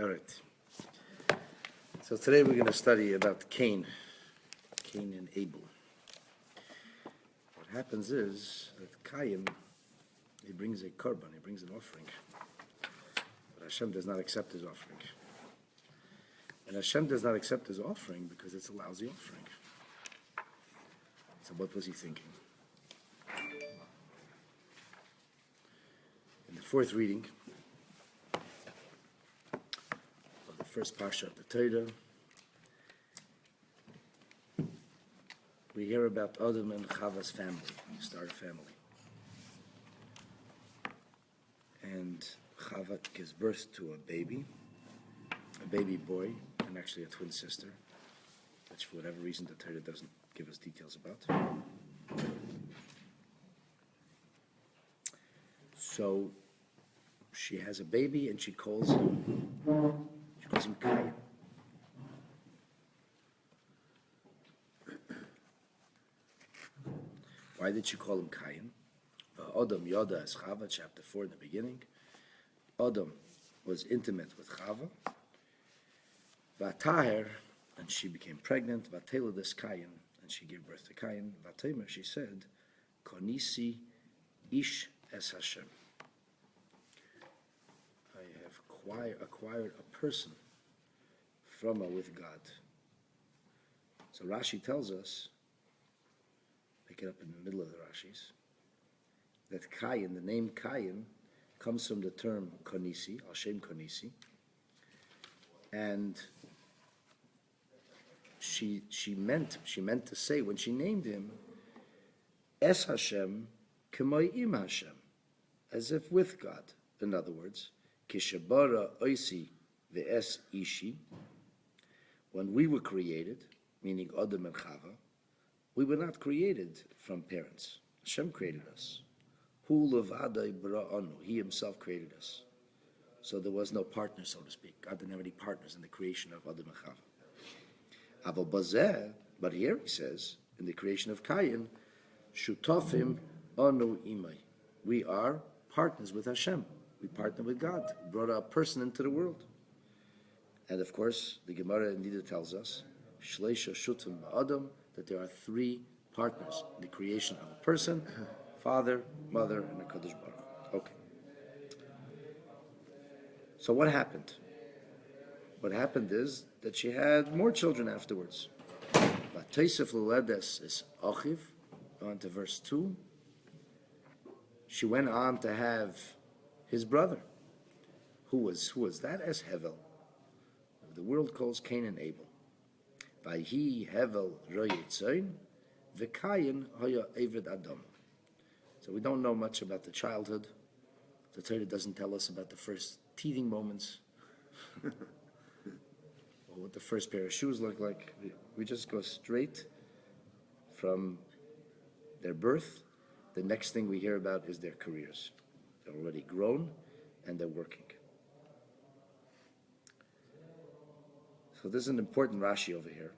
All right. So today we're going to study about Cain and Abel. What happens is that Cain, he brings a korban, he brings an offering. But Hashem does not accept his offering. And Hashem does not accept his offering because it's a lousy offering. So what was he thinking? In the fourth reading of the first parsha of the Torah, we hear about Adam and Chava's family. They start a family. And Chava gives birth to a baby boy, and actually a twin sister, which for whatever reason the Torah doesn't give us details about. So she has a baby and she calls him Cain. Why did she call him Cain? Adam Yoda as Chava, chapter 4 in the beginning. Adam was intimate with Chava. Vataher, and she became pregnant. Vatela this Cain, and she gave birth to Cain. Vatemer, she said, Konisi ish es Hashem. I have acquired a person from or with God. So Rashi tells us, pick it up in the middle of the Rashis, that Cain, the name Cain, comes from the term Konisi, Hashem Konisi, and she meant to say when she named him, Es Hashem k'moi im Hashem, as if with God. In other words, Kishabara oisi ve'es ishi, when we were created, meaning Adam and Chava, we were not created from parents. Hashem created us. Hu levadai bra'anu, he himself created us. So there was no partner, so to speak. God didn't have any partners in the creation of Adam and Chava. Aval bazeh, but here he says, in the creation of Cain, shutafim anu imay. We are partners with Hashem. We partner with God. We brought a person into the world. And of course, the Gemara indeed tells us, shleisha shutim ba'adam, that there are three partners in the creation of a person, father, mother, and a Kadosh Baruch. Okay. So what happened? What happened is that she had more children afterwards. Vatesef l'ledes is achiv. On to verse 2. She went on to have his brother. Who was that? As Hevel. The world calls Cain and Abel. Vayhi Hevel royetzain, v'Cain haya eved Adam. So we don't know much about the childhood. The Torah doesn't tell us about the first teething moments. Or what the first pair of shoes looked like. We just go straight from their birth. The next thing we hear about is their careers. They're already grown and they're working. So this is an important Rashi over here.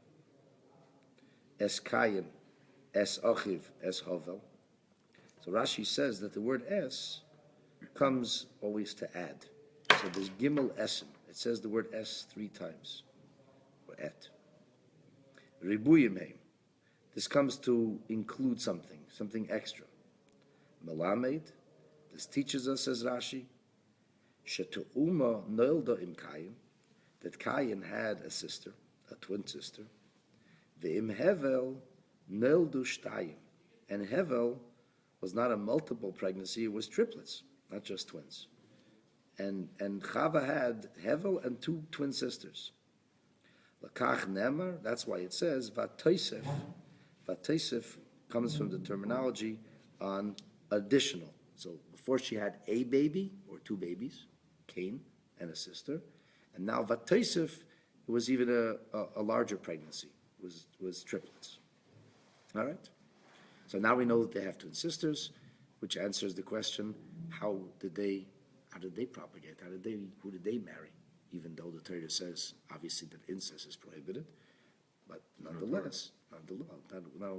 Es Cain, es Achiv, es Havel. So Rashi says that the word es comes always to add. So there's Gimel Esim. It says the word es 3 times. Or et. Ribuyim heim. This comes to include something extra. Melamed. This teaches us, says Rashi, Shetu'uma noilda im Cain, that Cain had a sister, a twin sister. Ve'im Hevel noildu shtayim. And Hevel was not a multiple pregnancy, it was triplets, not just twins. And Chava had Hevel and 2 twin sisters. Lakach Nemer, that's why it says Vatosef. Vatosef comes from the terminology on additional. So before she had a baby, or 2 babies, Cain and a sister, and now Vatosef, it was even a larger pregnancy, was triplets. All right? So now we know that they have twin sisters, which answers the question, how did they propagate? Who did they marry? Even though the Torah says, obviously, that incest is prohibited, but nonetheless, not the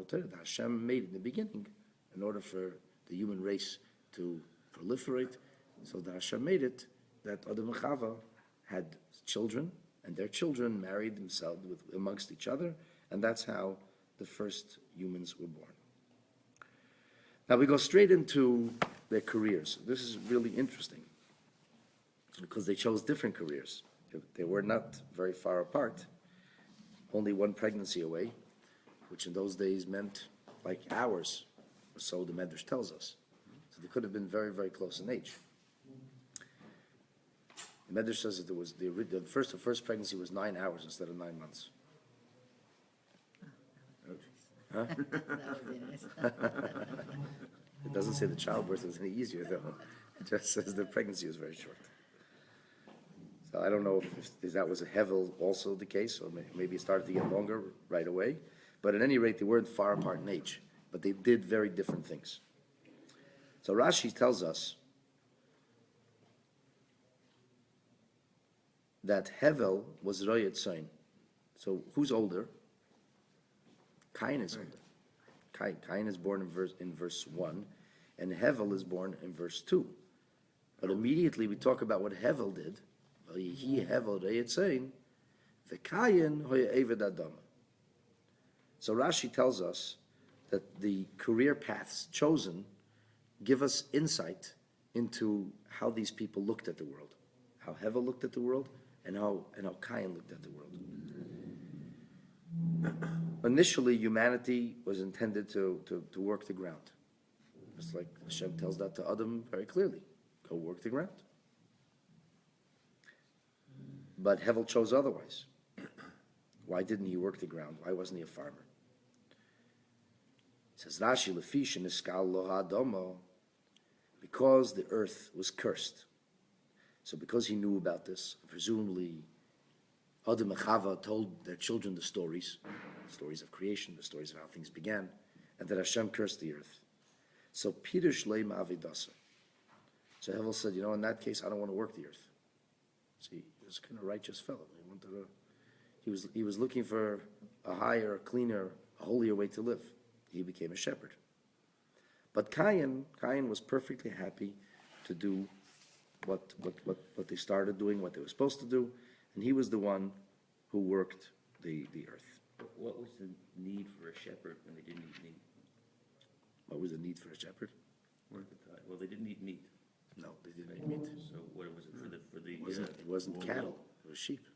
Torah, that Hashem made in the beginning, in order for the human race to proliferate, so that Hashem made it, that Adam and Chava had children, and their children married themselves amongst each other, and that's how the first humans were born. Now we go straight into their careers. This is really interesting because they chose different careers. They were not very far apart, only one pregnancy away, which in those days meant like hours, or so the Medrash tells us. So they could have been very, very close in age. The Medrash says that the first pregnancy was 9 hours instead of 9 months. Huh? It doesn't say the childbirth was any easier, though. It just says the pregnancy was very short. So I don't know if that was a Hevel also the case, or maybe it started to get longer right away. But at any rate, they weren't far apart in age, but they did very different things. So Rashi tells us that Hevel was Royet Soin. So who's older? Cain is older. Cain is born in verse 1, and Hevel is born in verse 2. But immediately we talk about what Hevel did. He Hevel Royet Soin, v'Cain hoya Eved Adam. So Rashi tells us that the career paths chosen give us insight into how these people looked at the world, how Hevel looked at the world, and how Cain looked at the world. Initially, humanity was intended to work the ground. Just like Hashem tells that to Adam very clearly. Go work the ground. But Hevel chose otherwise. Why didn't he work the ground? Why wasn't he a farmer? It says Rashi Lefish in Iskal Lo Hadomo, because the earth was cursed. So because he knew about this, presumably Adam and Chava told their children the stories of creation, the stories of how things began, and that Hashem cursed the earth. So Pirush Leima Avidasa. So Hevel said, in that case, I don't want to work the earth. See, he was a kind of righteous fellow. He was looking for a higher, cleaner, a holier way to live. He became a shepherd. But Cain was perfectly happy to do what they started doing, what they were supposed to do, and he was the one who worked the earth. What was the need for a shepherd when they didn't eat meat? What was the need for a shepherd? Well, they didn't eat meat. No, they didn't eat meat. So what was it for the? It wasn't cattle. It was sheep.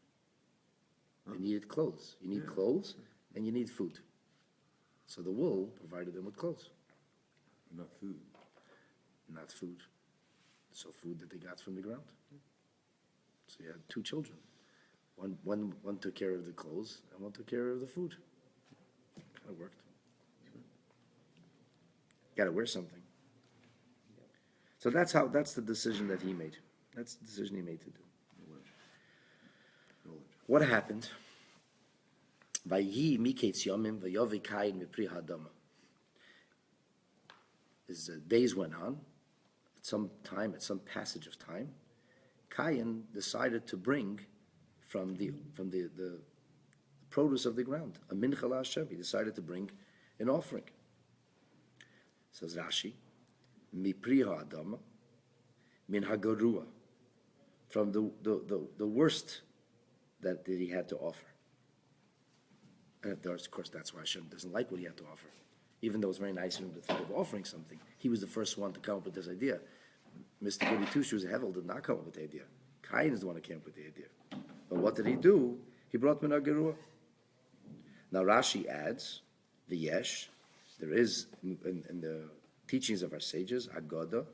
They needed clothes. You need clothes, and you need food. So the wool provided them with clothes. Not food. Not food. So food that they got from the ground. So you had 2 children. One took care of the clothes, and one took care of the food. Kind of worked. Got to wear something. So that's the decision that he made. That's the decision he made to do. What happened? As days went on, at some passage of time, Cain decided to bring from the produce of the ground a mincha LaHashem. He decided to bring an offering. Says Rashi, mi priha adama, min hagarua, from the worst that he had to offer. And of course, that's why Hashem doesn't like what he had to offer. Even though it's very nice of him to think of offering something, he was the first one to come up with this idea. Mr. Goody Two-Shoes Hevel did not come up with the idea. Cain is the one who came up with the idea. But what did he do? He brought min hagarua. Now Rashi adds, the yesh, there is in the teachings of our sages, Agoda,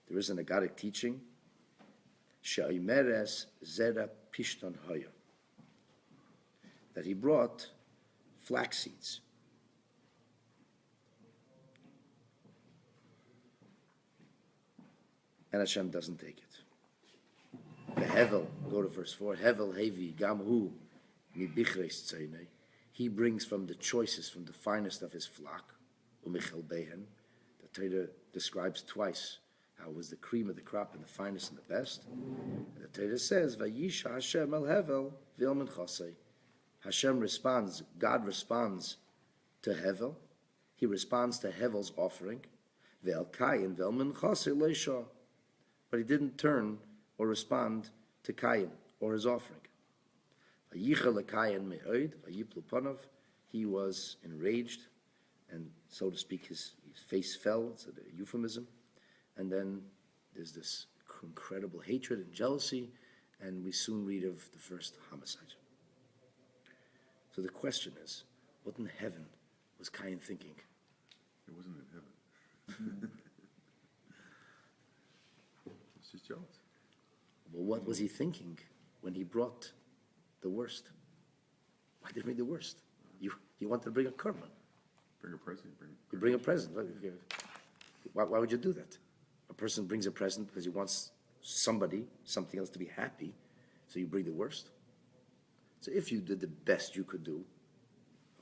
there is an Agadic teaching, She'imeres Zera Pishton Hoya, that he brought flax seeds. And Hashem doesn't take it. The Hevel, go to verse 4, Hevel Hevi Gamhu Mi Bichres Tzeinei. He brings from the choicest, from the finest of his flock, Umichel Behen. The Torah describes twice how it was the cream of the crop and the finest and the best. And the Torah says, Vayisha Hashem el Hevel Vilmin Chosei. Hashem responds, God responds to Hevel. He responds to Hevel's offering. Ve'el Cain Vilmin Chosei Leisha. But he didn't turn or respond to Cain or his offering. He was enraged, and so to speak, his face fell. It's a euphemism. And then there's this incredible hatred and jealousy, and we soon read of the first homicide. So the question is, what in heaven was Cain thinking? It wasn't in heaven. It's just jealous. Well, what was he thinking when he brought the worst? Why did he bring the worst? You wanted to bring a korban. Bring a present. You bring a present. Why would you do that? A person brings a present because he wants something else to be happy, so you bring the worst. So if you did the best you could do,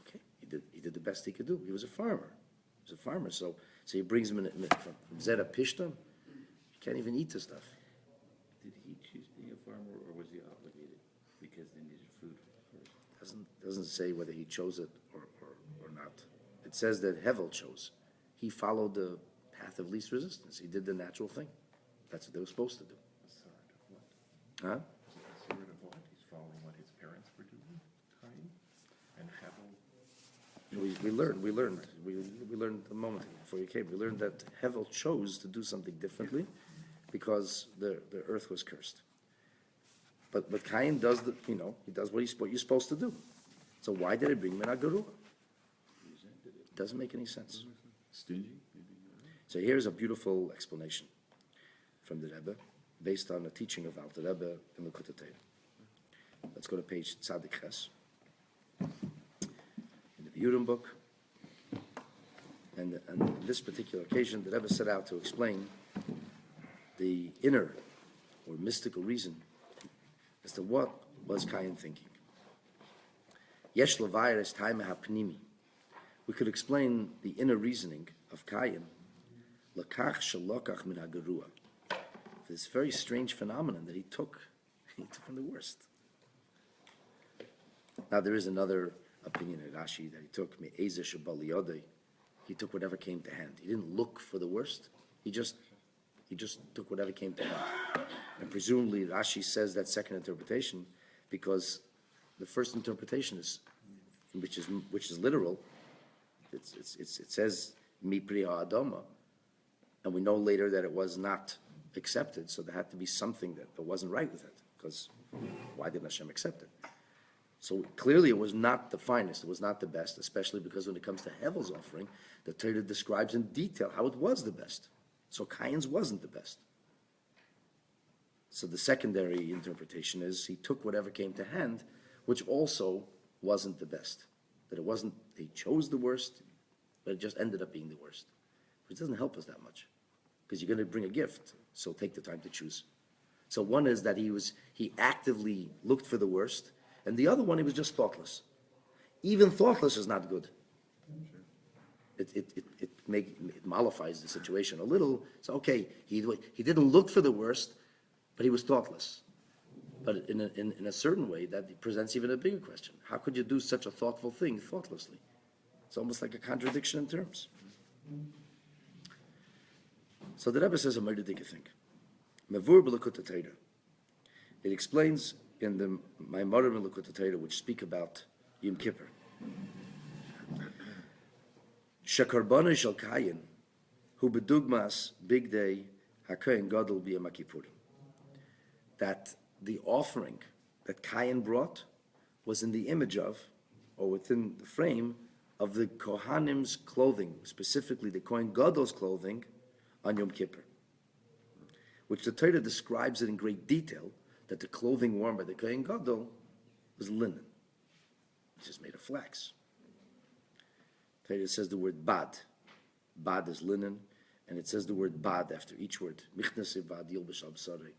okay, he did the best he could do. He was a farmer. So he brings him from Zera Pishtam. You can't even eat the stuff. Did he choose being a farmer, or was he obligated because they needed food first? Doesn't say whether he chose it or not. It says that Hevel chose. He followed the path of least resistance. He did the natural thing. That's what they were supposed to do. The sword of what? Huh? The sword of what? He's following what his parents were doing, Cain and Hevel. We learned a moment before you came. We learned that Hevel chose to do something differently because the earth was cursed. But Cain does he does what you're supposed to do. So why did he bring him in Agarua? Doesn't make any sense. Stingy, maybe. So here's a beautiful explanation from the Rebbe, based on a teaching of Alter Rebbe in the Kutatei. Let's go to page Tzadik Ches in the Biyurim book. And on this particular occasion, the Rebbe set out to explain the inner or mystical reason as to what was Cain thinking. Yesh levayer es taime hapnimi. We could explain the inner reasoning of Cain, lakach shalokach min hagerua, this very strange phenomenon that he took from the worst. Now there is another opinion in Rashi that he took me'ezeh shebal yodei. He took whatever came to hand. He didn't look for the worst. He just took whatever came to hand. And presumably Rashi says that second interpretation because the first interpretation is, which is literal. It says mi pri ha'adama, and we know later that it was not accepted. So there had to be something that wasn't right with it. Because why didn't Hashem accept it? So clearly it was not the finest. It was not the best, especially because when it comes to Hevel's offering, the Torah describes in detail how it was the best. So Cain's wasn't the best. So the secondary interpretation is he took whatever came to hand, which also wasn't the best. That it wasn't, he chose the worst, but it just ended up being the worst. Which doesn't help us that much. Because you're going to bring a gift, so take the time to choose. So one is that he actively looked for the worst, and the other one, he was just thoughtless. Even thoughtless is not good. It mollifies the situation a little. So okay, he didn't look for the worst, but he was thoughtless. But in a certain way, that presents even a bigger question. How could you do such a thoughtful thing thoughtlessly? It's almost like a contradiction in terms. So the Rebbe says a very big thing. Mevur b'Likutei Torah. It explains in the Maimorim in Likutei Torah, which speak about Yom Kippur. Shekarbonei shel Cain, hu bedugmas big day hakohen gadol b'Yom Kippurim. That the offering that Cain brought was in the image of, or within the frame of the Kohanim's clothing, specifically the Kohen Gadol's clothing on Yom Kippur, which the Torah describes it in great detail, that the clothing worn by the Kohen Gadol was linen, which is made of flax. Torah says the word bad. Bad is linen, and it says the word bad after each word. Michnase bad yilbesh al b'sarei.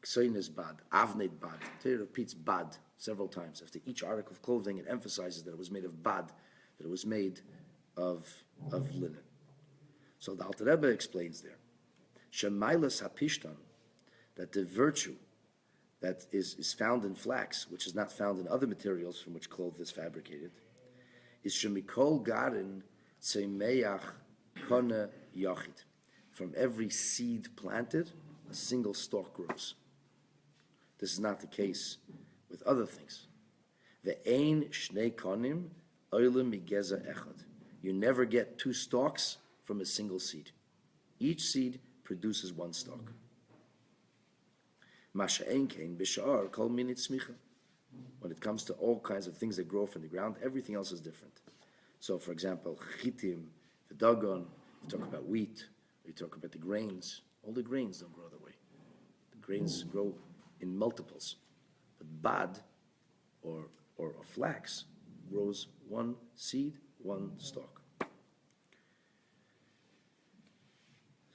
Ksein is bad. Avnei bad. Torah repeats bad several times. After each article of clothing, it emphasizes that it was made of bad, that it was made of linen. So the Alter Rebbe explains there, Shemailas hapishtan, that the virtue that is found in flax, which is not found in other materials from which cloth is fabricated, is shemikol garin tzemeach kone yachid. From every seed planted, a single stalk grows. This is not the case with other things. Ve'ein shnei konim oilim migeza echad. You never get two stalks from a single seed. Each seed produces one stalk. Masha'ein kain b'sha'ar kol minit smicha. When it comes to all kinds of things that grow from the ground, everything else is different. So, for example, chitim, v'dagon, you talk about wheat, you talk about the grains. All the grains don't grow that way. The grains grow in multiples. But bad, or a flax, grows one seed, one stalk.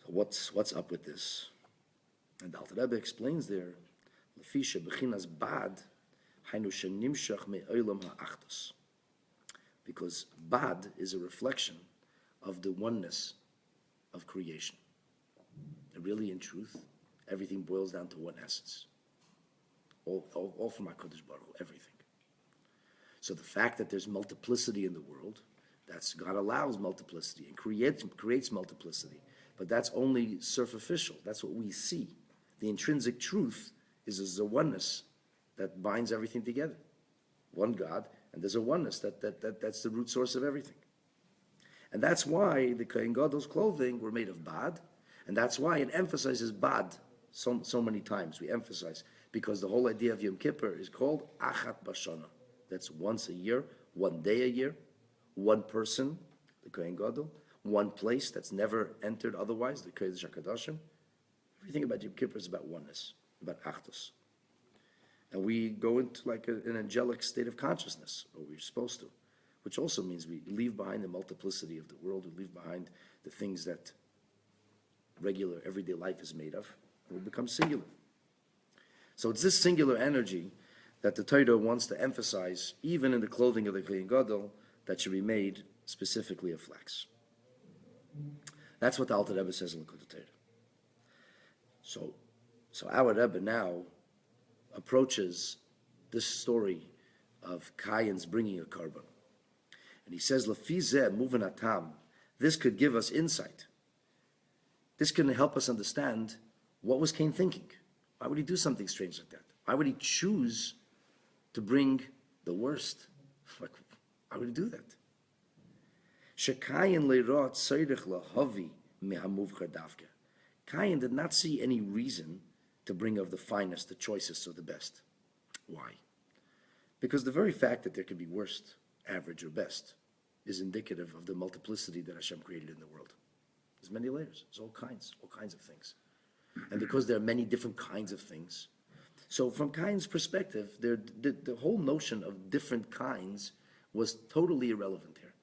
So what's up with this? And the Alter Rebbe explains there, Lefisha bechinas bad, hainu shenimshach me'olam ha'achtos. Because bad is a reflection of the oneness of creation. And really, in truth, everything boils down to one essence. All from HaKadosh Baruch Hu, everything. So the fact that there's multiplicity in the world, that's God allows multiplicity and creates multiplicity. But that's only superficial. That's what we see. The intrinsic truth is the oneness that binds everything together. One God, and there's a oneness that's the root source of everything. And that's why the Kohen Gadol's clothing were made of bad, and that's why it emphasizes bad so many times. We emphasize, because the whole idea of Yom Kippur is called Achat Bashana. That's once a year, one day a year, one person, the Kohen Gadol, one place that's never entered otherwise, the Kodesh HaKadoshim. Everything about Yom Kippur is about oneness, about Achdus. And we go into like an angelic state of consciousness, or we're supposed to, which also means we leave behind the multiplicity of the world, we leave behind the things that regular, everyday life is made of, and we become singular. So it's this singular energy that the Torah wants to emphasize, even in the clothing of the Kohen Gadol, that should be made specifically of flax. That's what the Alter Rebbe says in Likutei Torah. So our Rebbe now approaches this story of Cain's bringing a korban. And he says, Lefi zeh muven hatam, this could give us insight. This can help us understand what was Cain thinking. Why would he do something strange like that? Why would he choose to bring the worst? Like, why would he do that? Shekayin leirot tzorich lahavi mehamuvchar davke. Cain did not see any reason to bring of the finest, the choicest, or the best. Why? Because the very fact that there could be worst, average, or best is indicative of the multiplicity that Hashem created in the world. There's many layers. There's all kinds of things. And because there are many different kinds of things, so from Cain's perspective, the whole notion of different kinds was totally irrelevant here.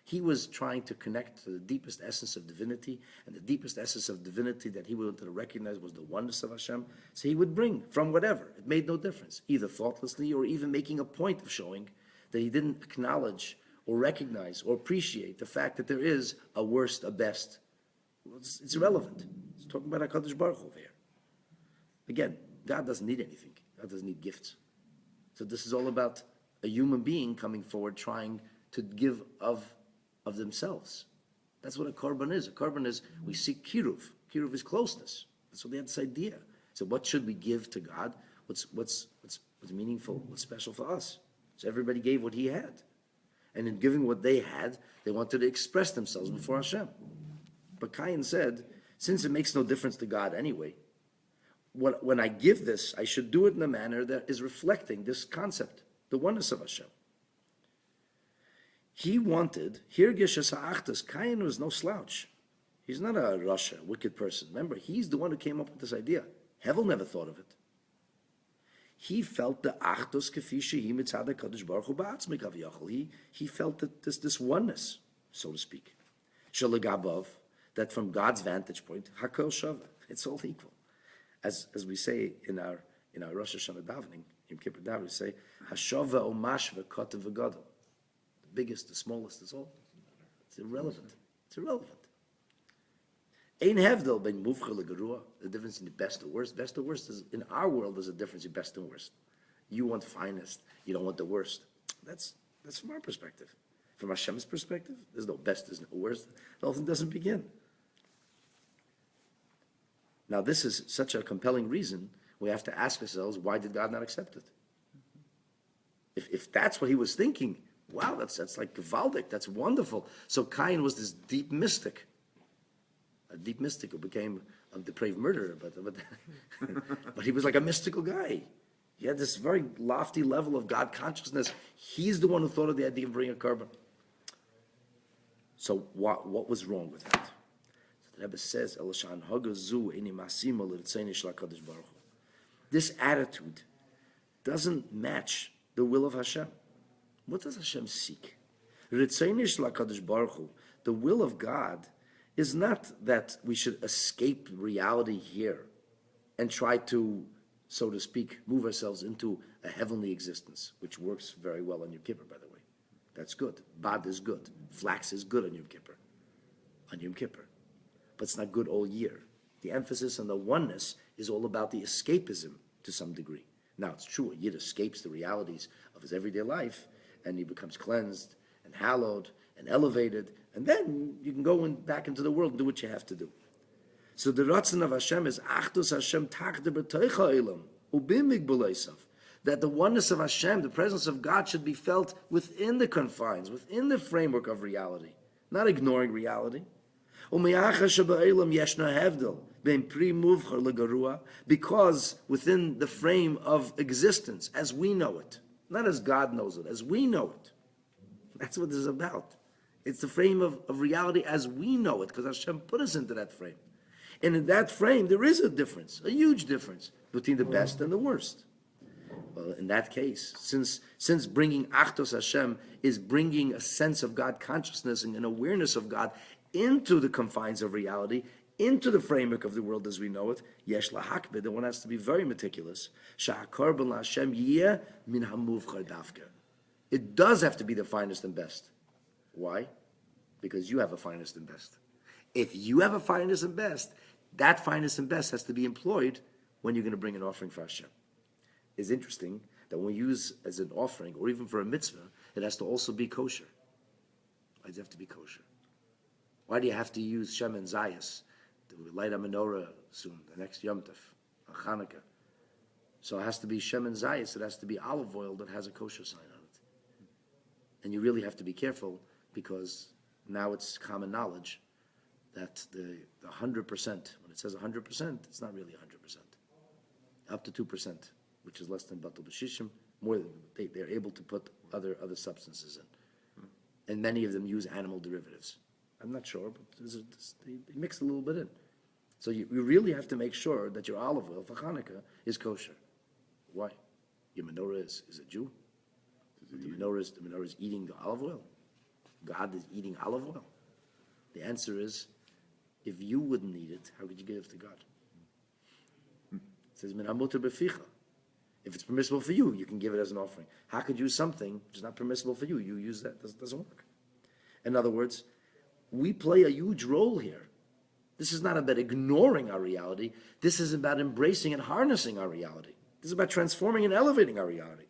He was trying to connect to the deepest essence of divinity, and the deepest essence of divinity that he wanted to recognize was the oneness of Hashem. So he would bring from whatever. It made no difference, either thoughtlessly or even making a point of showing that he didn't acknowledge or recognize or appreciate the fact that there is a worst, a best. Well, it's irrelevant. It's talking about HaKadosh Baruch Hu over here. Again, God doesn't need anything. God doesn't need gifts. So this is all about a human being coming forward trying to give of themselves. That's what a korban is. A korban is, we seek kiruv. Kiruv is closeness. That's what they had this idea. So what should we give to God? What's meaningful? What's special for us? So everybody gave what he had. And in giving what they had, they wanted to express themselves before Hashem. But Cain said, since it makes no difference to God anyway, when I give this, I should do it in a manner that is reflecting this concept, the oneness of Hashem. He wanted, Hirgish Ha'achtas, Cain was no slouch. He's not a Russia, wicked person. Remember, he's the one who came up with this idea. Hevel never thought of it. He felt the Achtos Kefishi Mitzad HaKadosh Baruch Hu Ba'atzmik Aviyachol. He felt that this oneness, so to speak. Shalagabov, that from God's vantage point, Hakol Shava, it's all equal. As we say in our Rosh Hashanah davening, Yom Kippur davening, we say Hashava Omash V'Kotav V'Gadol. The biggest, the smallest, it's all. It's irrelevant. It's irrelevant. Ein Hevdel ben Muvcha Legarua. The difference in the best or worst. Best or worst is in our world. There's a difference in best and worst. You want finest. You don't want the worst. That's from our perspective. From Hashem's perspective, there's no best. There's no worst. The whole thing doesn't begin. Now, this is such a compelling reason We have to ask ourselves, why did God not accept it? If that's what he was thinking, wow, that's like gewaldic, that's wonderful. So Cain was this deep mystic, a deep mystic who became a depraved murderer, but he was like a mystical guy. He had this very lofty level of God consciousness. He's the one who thought of the idea of bringing a carbon. So what was wrong with that? So the Rebbe says, this attitude doesn't match the will of Hashem. What does Hashem seek? The will of God is not that we should escape reality here and try to, so to speak, move ourselves into a heavenly existence, which works very well on Yom Kippur, by the way. That's good. Bad is good. Flax is good on Yom Kippur. On Yom Kippur. But it's not good all year. The emphasis on the oneness is all about the escapism to some degree. Now, it's true, a Yid escapes the realities of his everyday life, and he becomes cleansed and hallowed and elevated, and then you can go back into the world and do what you have to do. So the Ratzon of Hashem is Achdus Hashem Tachde B'Toicha Elam Ubim Migbuleisav, that the oneness of Hashem, the presence of God, should be felt within the confines, within the framework of reality, not ignoring reality. Because within the frame of existence, as we know it, not as God knows it, as we know it. That's what this is about. It's the frame of reality as we know it, because Hashem put us into that frame. And in that frame, there is a difference, a huge difference, between the best and the worst. Well, in that case, since bringing Achdos Hashem is bringing a sense of God consciousness and an awareness of God into the confines of reality, into the framework of the world as we know it, yesh lahakbid, the one has to be very meticulous. Sha'akorban la'Hashem yeh min hamuvchar davka. It does have to be the finest and best. Why? Because you have a finest and best. If you have a finest and best, that finest and best has to be employed when you're going to bring an offering for Hashem. It's interesting that when we use as an offering, or even for a mitzvah, it has to also be kosher. Why does it have to be kosher? Why do you have to use Shem and Zayas? We light a menorah soon, the next Yom Tov, on Hanukkah. So it has to be Shem and Zayas. It has to be olive oil that has a kosher sign on it. And you really have to be careful, because now it's common knowledge that the 100%, when it says 100%, it's not really 100%. Up to 2%, which is less than Batul B'Shishim, more than they're able to put other substances in. And many of them use animal derivatives. I'm not sure, but they mix a little bit in. So you really have to make sure that your olive oil for Hanukkah is kosher. Why? Your menorah is a Jew. The menorah is eating the olive oil. God is eating olive oil. The answer is, if you wouldn't eat it, how could you give it to God? It says, Min hamuter b'ficha. If it's permissible for you, you can give it as an offering. How could you use something which is not permissible for you? You use that, it doesn't work. In other words, we play a huge role here. This is not about ignoring our reality. This is about embracing and harnessing our reality. This is about transforming and elevating our reality.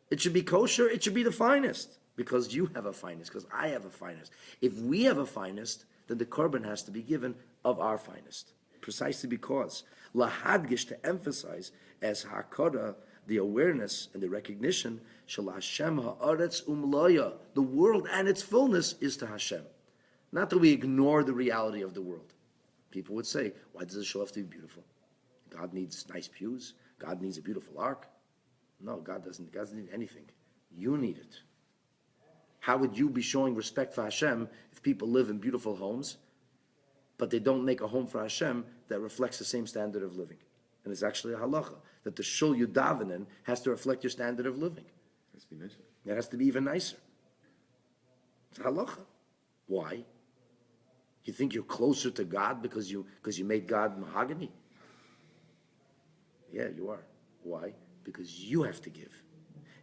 It should be kosher. It should be the finest, because you have a finest, because I have a finest. If we have a finest, then the korban has to be given of our finest, precisely because lahadgish, to emphasize, as hakara, the awareness and the recognition, shel Hashem haaretz umloya, the world and its fullness is to Hashem. Not that we ignore the reality of the world. People would say, why does the show have to be beautiful? God needs nice pews. God needs a beautiful ark. No, God doesn't need anything. You need it. How would you be showing respect for Hashem if people live in beautiful homes, but they don't make a home for Hashem that reflects the same standard of living? And it's actually a halacha that the shul you daven in has to reflect your standard of living. It has to be nicer. It has to be even nicer. It's a halacha. Why? You think you're closer to God because you made God mahogany? Yeah, you are. Why? Because you have to give.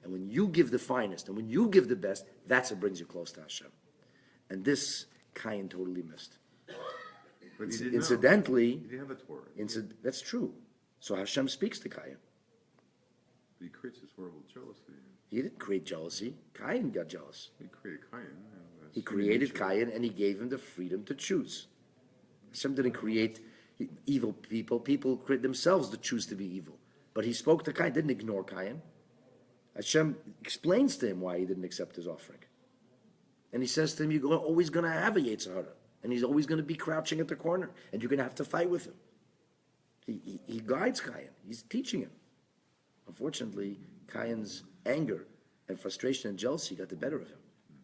And when you give the finest, and when you give the best, that's what brings you close to Hashem. And this Cain totally missed. But he didn't Incidentally, know. He didn't have a Torah. That's true. So Hashem speaks to Cain. He creates this horrible jealousy. He didn't create jealousy. Cain got jealous. He created Cain. He created Cain, and he gave him the freedom to choose. Hashem didn't create Evil people create themselves to choose to be evil. But he spoke to Cain, didn't ignore Cain. Hashem explains to him why he didn't accept his offering. And he says to him, you're always going to have a Yetzer Hara. And he's always going to be crouching at the corner. And you're going to have to fight with him. He guides Cain. He's teaching him. Unfortunately, Cain's anger and frustration and jealousy got the better of him.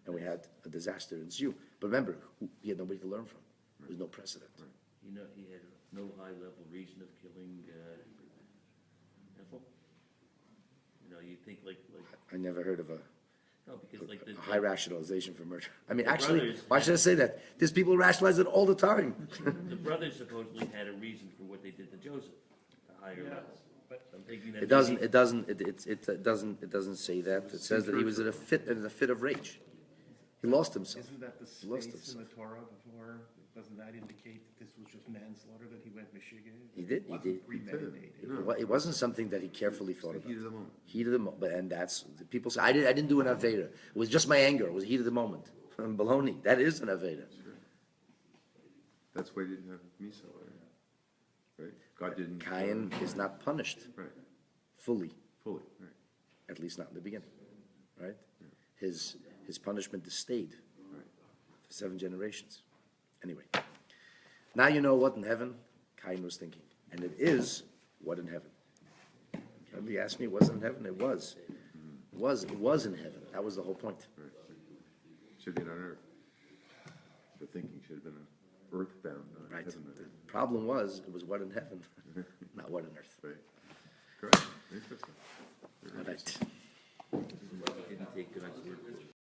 And we had a disaster ensue. But remember, he had nobody to learn from. There was no precedent. You know, he had no high-level reason of killing Ethel. You know, you think like I never heard of no, because like a high rationalization for murder. I mean, The actually, brothers- why should I say that? There's people who rationalize it all the time. the brothers supposedly had a reason for what they did to Joseph, the higher level. but I'm thinking that It doesn't say that. It says that he was in a fit of rage. He lost himself. isn't that the Lost space in himself. the Torah before? Doesn't that indicate that this was just manslaughter, that he went Meshiggah? He did, he did. Premeditated. It wasn't something that he carefully thought It's the about. heat of the moment. Heat of the moment, and that's people say I didn't do an aveda. It was just my anger. It was heat of the moment. Baloney. That is an aveda. That's why he didn't have Misa, right? God didn't. Cain is not punished Right, fully, fully, right, at least not in the beginning, right? His punishment is stayed right. for 7 generations. Anyway, now you know what in heaven Cain was thinking, and it is what in heaven. Somebody asked me, was it in heaven? It was. It was in heaven. That was the whole point. Right. Should have been on earth. The thinking should have been earthbound, not Right. heaven. The problem was, it was what in heaven, not what in earth. Right. Correct. Interesting. All right. he didn't take God's word for it.